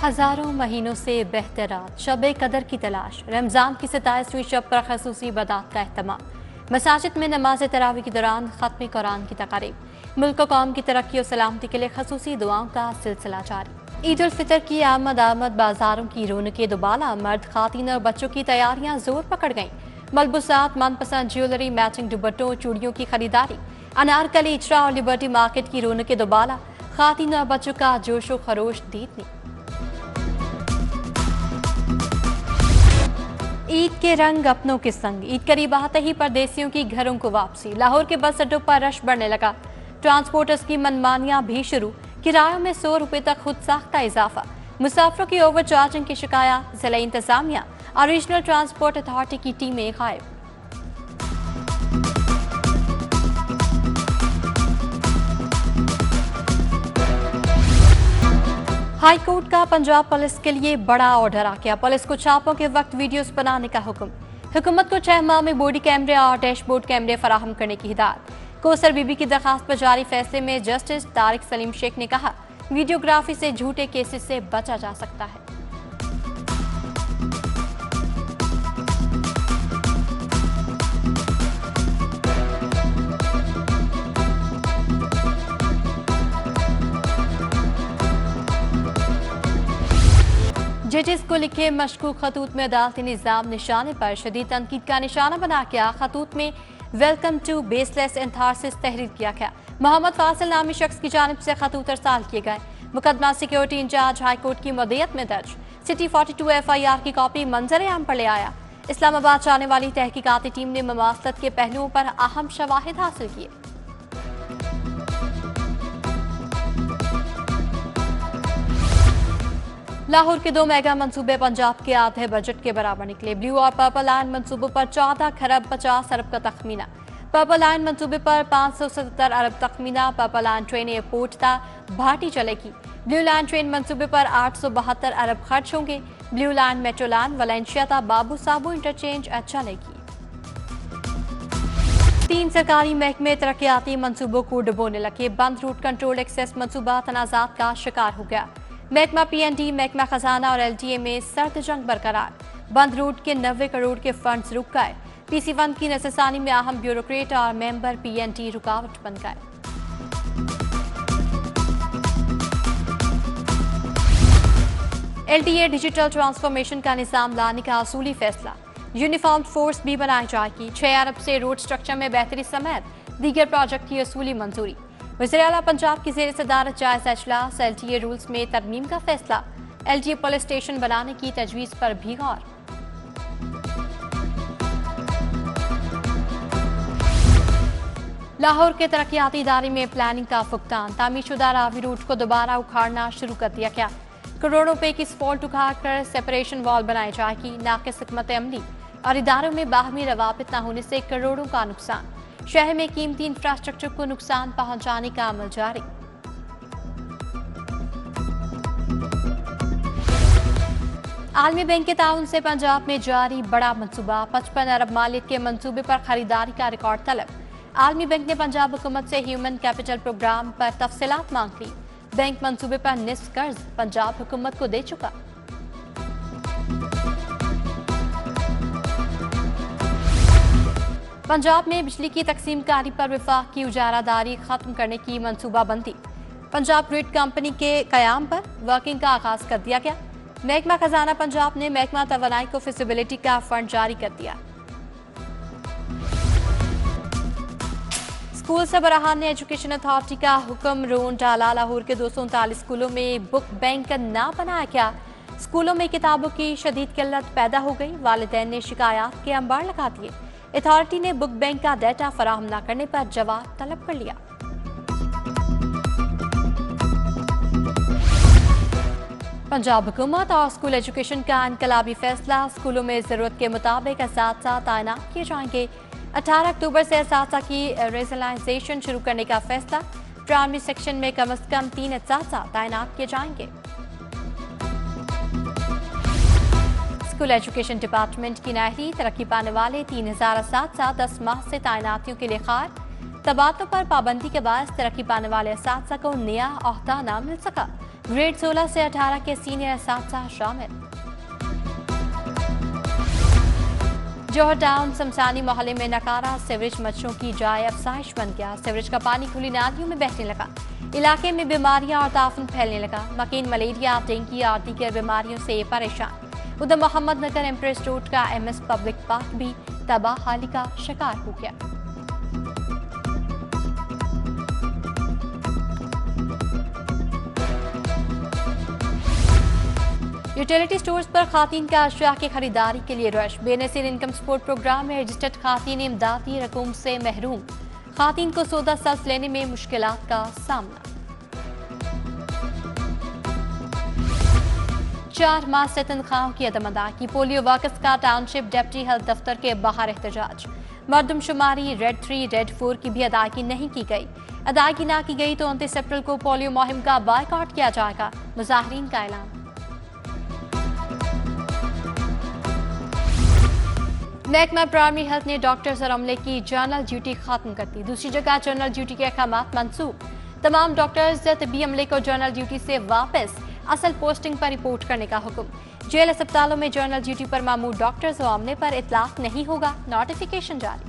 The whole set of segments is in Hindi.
हजारों महीनों से बेहतर रात शब कदर की तलाश, रमजान की 27वीं शब पर खसूसी इबादत का अहतमाम, मसाजिद में नमाज तरावी के दौरान खत्म कुरान की तकारीब, मुल्क व कौम की तरक्की और सलामती के लिए खसूसी दुआओं का सिलसिला जारी। ईद उल फितर की आमद बाजारों की रौनकें दुबाला, मर्द खातिन और बच्चों की तैयारियां जोर पकड़ गईं। मलबूसात, मनपसंद ज्वेलरी, मैचिंग दुपट्टों, चूड़ियों की खरीदारी, अनारकली, इचरा और लिबर्टी मार्केट की रौनकें दुबाला, खातिन और बच्चों का जोशो खरोश दीदनी। ईद के रंग अपनों के संग, ईद करीब आते ही परदेसियों की घरों को वापसी, लाहौर के बस अड्डों पर रश बढ़ने लगा। ट्रांसपोर्टर्स की मनमानियां भी शुरू, किरायों में 100 रुपए तक खुद साख्ता इजाफा, मुसाफिरों की ओवर चार्जिंग की शिकायत, जिला इंतजामिया और रीजनल ट्रांसपोर्ट अथॉरिटी की टीमें गायब। हाई कोर्ट का पंजाब पुलिस के लिए बड़ा ऑर्डर आ गया। पुलिस को छापों के वक्त वीडियोस बनाने का हुक्म, हुकूमत को 6 माह में बॉडी कैमरे और डैशबोर्ड कैमरे फराहम करने की हिदायत। कोसर बीबी की दरखास्त पर जारी फैसले में जस्टिस तारिक सलीम शेख ने कहा, वीडियोग्राफी से झूठे केसेस से बचा जा सकता है। जजेस को लिखे मशकूक खतूत में अदालती निज़ाम निशाने पर शदीद तनकीद का निशाना बना के खतूत में वेलकम टू बेसलेस एंथारसिस तहरीर किया गया। मोहम्मद फासिल नामी शख्स की जानिब से खतूत अरसाल किए गए। मुकदमा सिक्योरिटी इंचार्ज हाई कोर्ट की मदीयत में दर्ज सिटी 42 FIR की कॉपी मंजर आम पर ले आया। इस्लामाबाद से आने वाली तहकीकाती टीम ने ममासलत के पहलुओं पर अहम शवाहिद हासिल किए। लाहौर के 2 मेगा मंसूबे पंजाब के आधे बजट के बराबर निकले। ब्लू और पर्पल लाइन मंसूबों पर 14 खरब 50 अरब का तखमीना, पर्पल लाइन मंसूबे पर 577 अरब तखमीना। पर्पल लाइन ट्रेन एयरपोर्ट था भाटी चलेगी। ब्लू लाइन ट्रेन मंसूबे पर 872 अरब खर्च होंगे। Blue line metro line Valencia था बाबू साबू इंटरचेंज चलेगी। 3 सरकारी महकमे तरक्याती मंसूबों को डुबोने लगे। बंद रूट कंट्रोल एक्सेस मंसूबा तनाजात का शिकार हो गया। महकमा PND, महकमा खजाना और LTA में सर्द जंग बरकरार। बंद रूट के 90 करोड़ के फंड्स रुक गए। PC1 की नजरसानी में अहम ब्यूरोक्रेट और मेंबर PND रुकावट बन गए। LTA डिजिटल ट्रांसफॉर्मेशन का निजाम लाने का असूली फैसला, यूनिफॉर्म फोर्स भी बनाई जाएगी। 6 अरब से रोड स्ट्रक्चर में बेहतरी समेत दीगर प्रोजेक्ट की असूली मंजूरी। वज़ीर आला पंजाब की ज़ेर सदारत जायजा इजलास, LTA रूल्स में तरमीम का फैसला, LTA पुलिस स्टेशन बनाने की तजवीज़ पर भी गौर। लाहौर के तरक्याती इदारे में प्लानिंग का फुकतान, तामीरशुदा रावी रूट को दोबारा उखाड़ना शुरू कर दिया गया। करोड़ों रुपए की स्फॉल्ट उखाड़कर सेपरेशन वॉल बनाई जाएगी। नाकिस हिकमत अमली और इदारों में बाहमी रवाबित न होने से करोड़ों का नुकसान, शहर में कीमती इंफ्रास्ट्रक्चर को नुकसान पहुंचाने का अमल जारी। आलमी बैंक के ताउन से पंजाब में जारी बड़ा मंसूबा, 55 अरब मालियत के मंसूबे पर खरीदारी का रिकॉर्ड तलब। आलमी बैंक ने पंजाब हुकूमत से ह्यूमन कैपिटल प्रोग्राम पर तफसीलात मांग ली। बैंक मंसूबे पर निस्फ कर्ज पंजाब हुकूमत को दे चुका। पंजाब में बिजली की तकसीमकारी पर विफाक की उजारादारी खत्म करने की मंसूबाबंदी, पंजाब ग्रिड कंपनी के कयाम पर वर्किंग का आगाज कर दिया गया। महकमा खजाना पंजाब ने महकमा तवानाई को फिजिबिलिटी का फंड जारी कर दिया। स्कूल सरबराहान ने एजुकेशन अथॉरिटी का हुक्म रोन डाला। लाहौर के 239 स्कूलों में बुक बैंक ना बनाया गया। स्कूलों में किताबों की शदीद किल्लत पैदा हो गई। वालिदैन ने शिकायत के अंबार लगा दिए। अथॉरिटी ने बुक बैंक का डाटा फराहम न करने पर जवाब तलब कर लिया। पंजाब हुकूमत और स्कूल एजुकेशन का इनकलाबी फैसला, स्कूलों में जरूरत के मुताबिक असातिज़ा तैनात किए जाएंगे। 18 अक्टूबर से असातिज़ा की रेजलाइजेशन शुरू करने का फैसला, प्राइमरी सेक्शन में कम से कम 3 असातिज़ा तैनात किए जाएंगे। स्कूल एजुकेशन डिपार्टमेंट की नाहरी तरक्की पाने वाले 3000 असातिज़ा 10 माह से तैनातियों के लिए खार, तबादलों पर पाबंदी के बाद तरक्की पाने वाले असातिज़ा को नया ओहदा न मिल सका। ग्रेड 16 से 18 के सीनियर साथ शामिल। जौहर टाउन शमशानी मोहल्ले में नकारा सीवरेज मच्छरों की जाय अफसाइश बन गया। सीवरेज का पानी खुली नालियों में बहने लगा। इलाके में बीमारियां और ताफुन फैलने लगा। मकीन मलेरिया, डेंगू और दीगर बीमारियों से परेशान। उधर मोहम्मद नगर एम्प्रेस रोड का MS पब्लिक पार्क भी तबाहाली का शिकार हो गया। यूटिलिटी स्टोर्स पर खातीन का अशिया की खरीदारी के लिए रश। बेनसीर इनकम सपोर्ट प्रोग्राम में रजिस्टर्ड खातीन इमदादी रकूम से महरूम। खातीन को सौदा सब्ज लेने में मुश्किलात का सामना। 4 माह से तनख्वाहों की अदम अदायगी। पोलियो वर्कर्स का टाउनशिप डिप्टी हेल्थ दफ्तर के बाहर एहतजाज। मरदमशुमारी रेड 3, रेड 4 की भी अदायगी नहीं की गई। अदायगी ना की गई तो 29 अप्रैल को पोलियो मुहिम का बायकॉट किया जाएगा, मुजाहिरीन का ऐलान। महकमा प्राइमरी हेल्थ ने डॉक्टर्स और अमले की जर्नल ड्यूटी खत्म कर दी। दूसरी जगह जर्नल ड्यूटी के अहकामात मंसूख। तमाम डॉक्टर्स तबी अमले को जर्नल ड्यूटी से वापस असल पोस्टिंग पर रिपोर्ट करने का हुक्म। जेल अस्पतालों में जर्नल ड्यूटी पर मामूर डॉक्टर्स और अमले पर इतलाक नहीं होगा, नोटिफिकेशन जारी।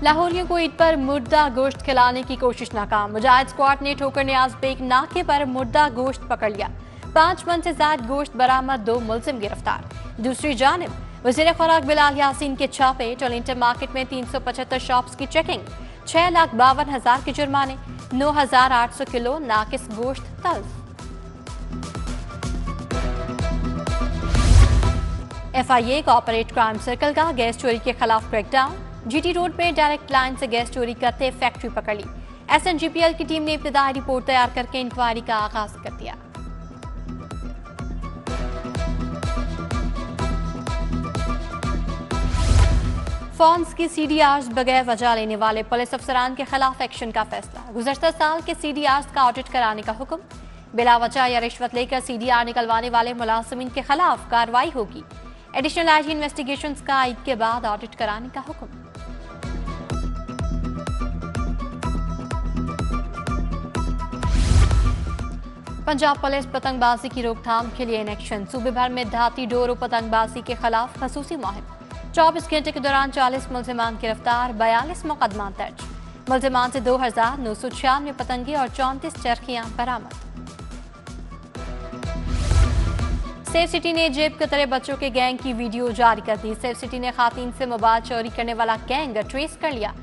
लाहौरियों को ईद पर मुर्दा गोश्त खिलाने की कोशिश नाकाम। मुजाहिद स्क्वाड ने ठोकर न्याज बेग नाके पर मुर्दा गोश्त पकड़ लिया। 5 मन से ज्यादा गोश्त बरामद, 2 मुलजिम गिरफ्तार। दूसरी जानिब वज़ीर खुराक बिलाल यासीन के छापे। टोलिंटन मार्केट में 375 शॉप्स की चेकिंग। 6,52,000 के जुर्माने। 9,800 किलो नाकिस गोश्त तल्फ। FIA कॉर्पोरेट क्राइम सर्कल का गैस चोरी के खिलाफ क्रैकडाउन। GT रोड पे डायरेक्ट लाइन से गैस चोरी करते फैक्ट्री पकड़ ली। SNGPL की टीम ने इब्तिदाई रिपोर्ट तैयार करके इंक्वायरी का आगाज कर दिया। फोन्स की CDRs बगैर वजह लेने वाले पुलिस अफसरान के खिलाफ एक्शन का फैसला। गुज़श्ता साल के CDRs का ऑडिट कराने का हुक्म। बिला वजह या रिश्वत लेकर CDR निकलवाने वाले मुलाजिमीन के खिलाफ कार्रवाई होगी। एडिशनल IG इन्वेस्टिगेशंस का ईद के बाद ऑडिट कराने का हुक्म। पंजाब पुलिस पतंगबाजी की रोकथाम के लिए इन एक्शन। सूबे भर में धाती डोर पतंगबाजी के खिलाफ खसूसी मुहिम। 24 घंटे के दौरान 40 मुलजिमान गिरफ्तार, 42 मुकदमा दर्ज। मुलजिमान से 2,996 पतंगे और 34 चरखियां बरामद। सेफ सिटी ने जेब कतरे बच्चों के गैंग की वीडियो जारी कर दी। सेफ सिटी ने खातीन से मोबाइल चोरी करने वाला गैंग ट्रेस कर लिया।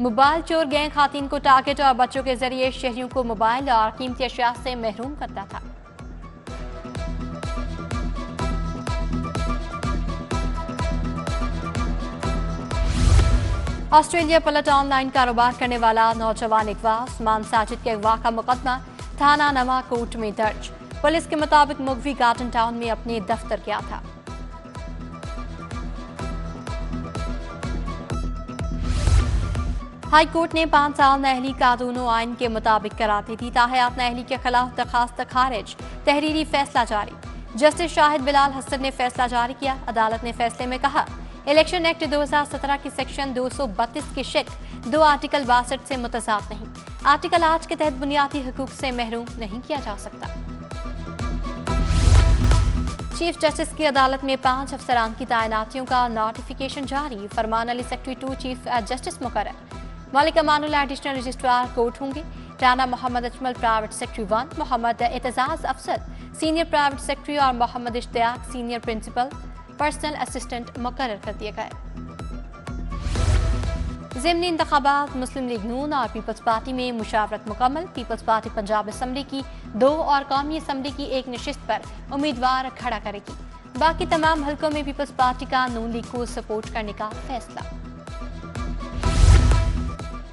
मोबाइल चोर गैंग खातीन को टारगेट और बच्चों के जरिए शहरियों को मोबाइल और कीमती अशिया से महरूम करता था। ऑस्ट्रेलिया पलट ऑनलाइन कारोबार करने वाला नौजवान अगवा। उस्मान साजिद के अगवा का मुकदमा थाना नवा कोर्ट में दर्ज। पुलिस के मुताबिक मुगवी गार्डन टाउन में अपने दफ्तर गया था। हाई कोर्ट ने 5 साल नाअहली कानून आइन के मुताबिक करार दे दी। ताहयात नाअहली के खिलाफ दरखास्त खारिज, तहरीरी फैसला जारी। जस्टिस शाहिद बिलाल हसन ने फैसला जारी किया। अदालत ने फैसले में कहा, इलेक्शन एक्ट 2017 की सेक्शन 232 की शिक 2 आर्टिकल 62 से मुतजाद नहीं। आर्टिकल 8 के तहत बुनियादी हुकूक से महरूम नहीं किया जा सकता। चीफ जस्टिस की अदालत में 5 अफसरान की तैनातियों का नोटिफिकेशन जारी। Farman Ali secretary 2 chief justice मुकर्रर। Malik Amanul additional registrar court होंगे। Rana Mohammad Ajmal private secretary 1, Mohammad Aitzaz Afsar senior private secretary और Mohammad Ishtiaq senior principal personal assistant मुकर्रर कर दिए गए। ज़िमनी इंतखाबात मुस्लिम लीग नून और पीपल्स पार्टी में मुशावरत मुकम्मल। पीपल्स पार्टी पंजाब असम्बली की 2 और कौमी असम्बली की 1 नशिस्त पर उम्मीदवार खड़ा करेगी। बाकी तमाम हल्कों में पीपल्स पार्टी का नून लीग को सपोर्ट करने का फैसला।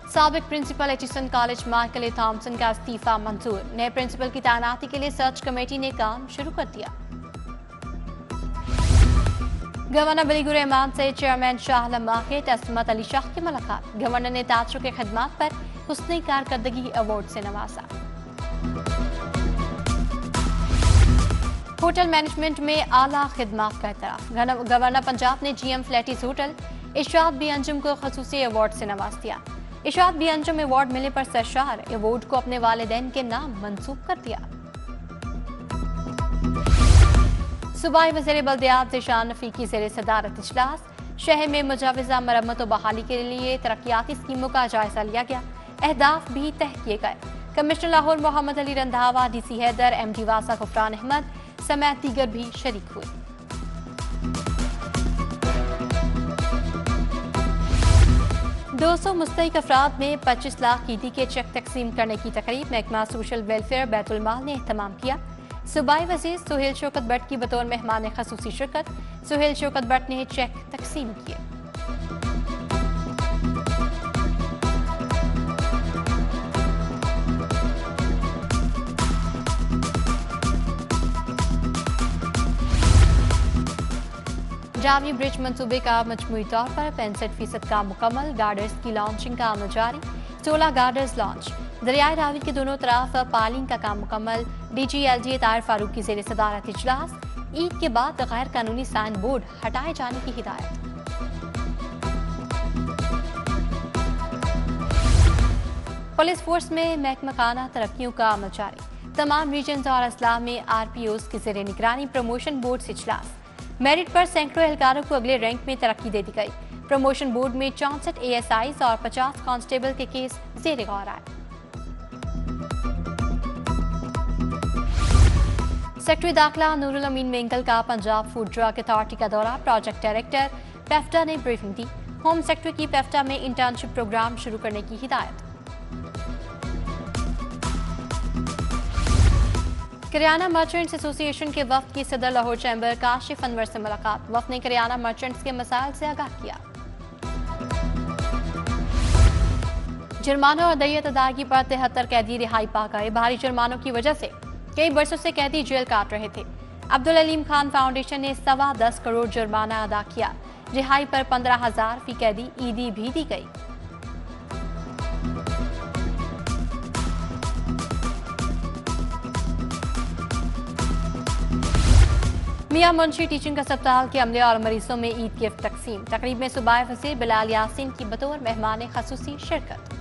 साबिक प्रिंसिपल एचिसन कॉलेज माइकल ए थॉमसन का इस्तीफा मंजूर। नए प्रिंसिपल की तैनाती के लिए सर्च कमेटी ने काम शुरू कर दिया। गवर्नर बलीगुर रहमान से चेयरमैन शाह आलम माहिद असमत अली शाह की मुलाकात। गवर्नर ने ताजरों की खिदमत पर हुस्न कारकर्दगी अवार्ड से नवाजा। होटल मैनेजमेंट में आला खिदमत का एतराफ। गवर्नर पंजाब ने GM फ्लैटीज होटल इरशाद बी अंजुम को खसूसी अवार्ड से नवाज दिया। इशाद भी अंजुम अवार्ड मिलने पर सरशार, अवार्ड को अपने वालिदैन के नाम मंसूब कर दिया। सूबाई वज़ीर बल्दियात ज़ीशान नफ़ी की ज़ेर सदारत इजलास, शहर में मुजाविजा मरम्मत और बहाली के लिए तरक्याती स्कीमों का जायजा लिया गया, अहदाफ भी तय किए गए। Commissioner Lahore Mohammad Ali Randhawa, DC Haider, MD वासा गुफरान अहमद समेत दीगर भी शरीक हुए। 200 मुस्तहिक अफराद में 25 लाख ईदी के चेक तकसीम करने की तकरीब महकमा सोशल वेलफेयर बैतुल माल ने एहतमाम किया। सूबाई वज़ीर सुहेल शौकत भट्ट की बतौर मेहमान खसूसी शिरकत। सुहेल शौकत भट्ट ने चेक तकसीम किए। जावी ब्रिज मंसूबे का मजमूई तौर पर 65% का मुकम्मल। गार्डर्स की लॉन्चिंग का अमल जारी, 16 गार्डर्स लॉन्च। दरियाए रावी के दोनों तरफ पालिंग का काम मुकम्मल। DG LGA ताहिर फारूक की ज़ेर सदारत इजलास, ईद के बाद गैर कानूनी साइन बोर्ड हटाए जाने की हिदायत। पुलिस फोर्स में महकमा खाना तरक्कियों का अमल जारी, तमाम रीजन और अजला में RPOs की ज़ेर निगरानी प्रमोशन बोर्ड से इजलास। मेरिट पर सैकड़ों एहलकारों को अगले रैंक में तरक्की दे दी गई। प्रमोशन बोर्ड में 64 ASIs और 50 कांस्टेबल के केस ज़ेर गौर आए। सेक्रेटरी दाखिला नूरुल अमीन मेंगल का पंजाब फूड ड्रग अथॉरिटी का दौरा, प्रोजेक्ट डायरेक्टर पेफ्टा ने ब्रीफिंग दी। होम सेक्रेटरी की पेफ्टा में इंटर्नशिप प्रोग्राम शुरू करने की हिदायत। करियाना मर्चेंट्स एसोसिएशन के वफ्द की सदर लाहौर चैम्बर काशिफ अनवर से मुलाकात। वफ्द ने करियाना मर्चेंट्स के मसाइल से आगाह किया। जुर्माना और दैयत अदायगी पर 73 कैदी रिहाई पा गए। भारी जुर्मानों की वजह से कई बरसों से कैदी जेल काट रहे थे। अब्दुल अलीम खान फाउंडेशन ने 10.25 करोड़ जुर्माना अदा किया। रिहाई पर 15,000 फी कैदी ईदी भी दी गई। मियां मुंशी टीचिंग अस्पताल के अमले और मरीजों में ईद गिफ्ट तकसीम। तकरीब में सूबाई वज़ीर बिलाल यासीन की बतौर मेहमान खसूसी शिरकत।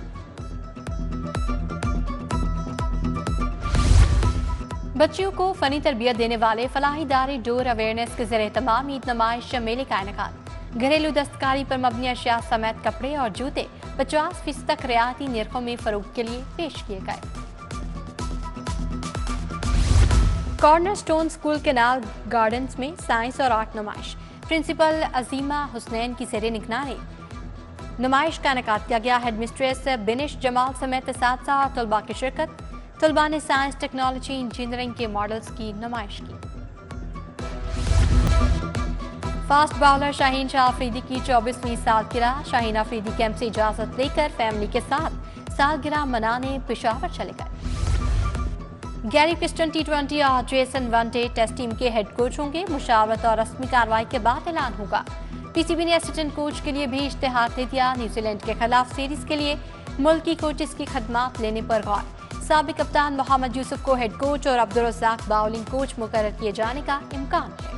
बच्चियों को फनी तरबियत देने वाले फलाही दारी डोर अवेयरनेस के ज़रिए तमाम ईद नुमाइश मेले का इनेकाद। घरेलू दस्तकारी पर मबनी अशिया समेत कपड़े और जूते 50% तक रियायती निर्खों में फरोख्त के लिए पेश किए गए। Corner stone school canal gardens में साइंस और आर्ट नुमाइश। प्रिंसिपल अजीमा हुसनैन की ज़ेर निगरानी नुमाइश का इनेकाद किया गया। हेड मिस्ट्रेस बिनिश जमाल समेत साथ और तलबा की शिरकत। तलबा ने साइंस, टेक्नोलॉजी, इंजीनियरिंग के मॉडल्स की नुमाइश की। फास्ट बॉलर शाहीन शाह अफरीदी की 24वीं सालगिरह। शाहीन अफरीदी कैंप से इजाजत लेकर फैमिली के साथ सालगिरह मनाने पेशावर चले गए। गैरी क्रिस्टन T20 और जेसन वनडे टेस्ट टीम के हेड कोच होंगे। मुशावरत और रस्मी कार्रवाई के बाद ऐलान होगा। PCB ने असिस्टेंट कोच के लिए भी इश्तेहार दे दिया। न्यूजीलैंड के खिलाफ सीरीज के लिए मुल्की कोचेस की खदमात लेने पर गौर। साबिक कप्तान मोहम्मद यूसुफ को हेड कोच और अब्दुल रज़ाक बाउलिंग कोच मुकर्रर किए जाने का इम्कान है।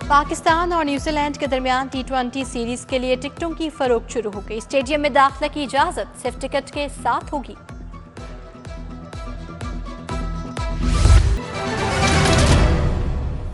पाकिस्तान और न्यूजीलैंड के दरमियान T20 सीरीज के लिए टिकटों की फरोख्त शुरू हो गई। स्टेडियम में दाखिले की इजाजत सिर्फ टिकट के साथ होगी।